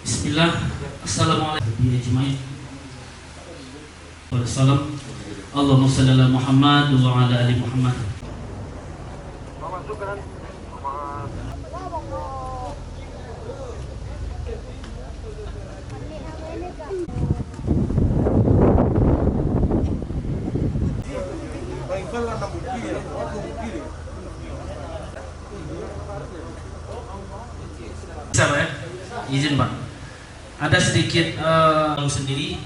Bismillah. Assalamualaikum ajmain. Wassalam. Allahumma shalli ala Muhammad wa ala ali Muhammad. Bisa Pak ya? Izin Pak. Ada sedikit sendiri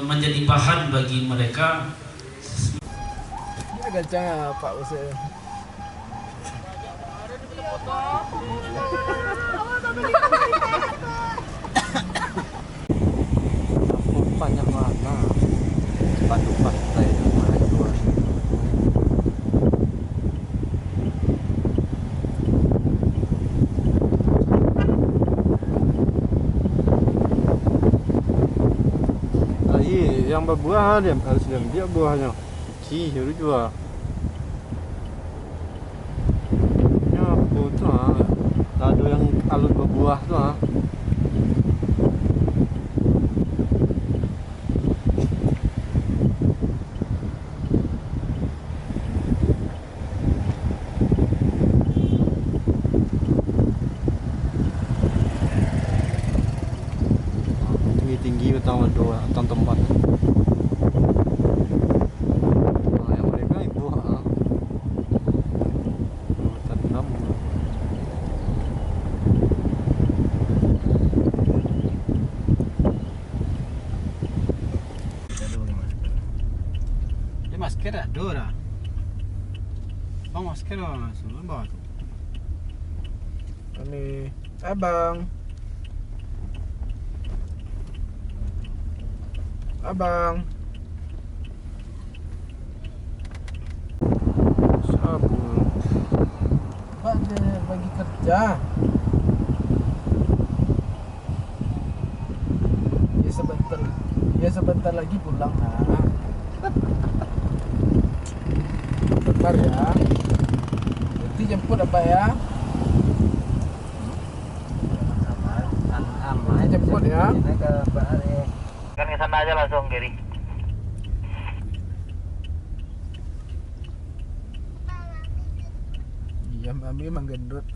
menjadi bahan bagi mereka. Ini gacanya Pak Usain. Banyak warna. Sepatu pantai warna dua. Yang berbuah dia harus dia buahnya kecil baru jual. Ya apa tu lado yang alun berbuah tu tinggi-tinggi betul dua tempat. Masker ada dah. Bang masker langsung bawah tu. Ini abang. Abang. Sabun. Pak dia bagi kerja. Ya sebentar lagi pulang nah. Bentar ya. Nanti jemput apa ya? Aman. Jemput ya. Kan ke sana aja langsung kiri. Iya, mami emang gendut.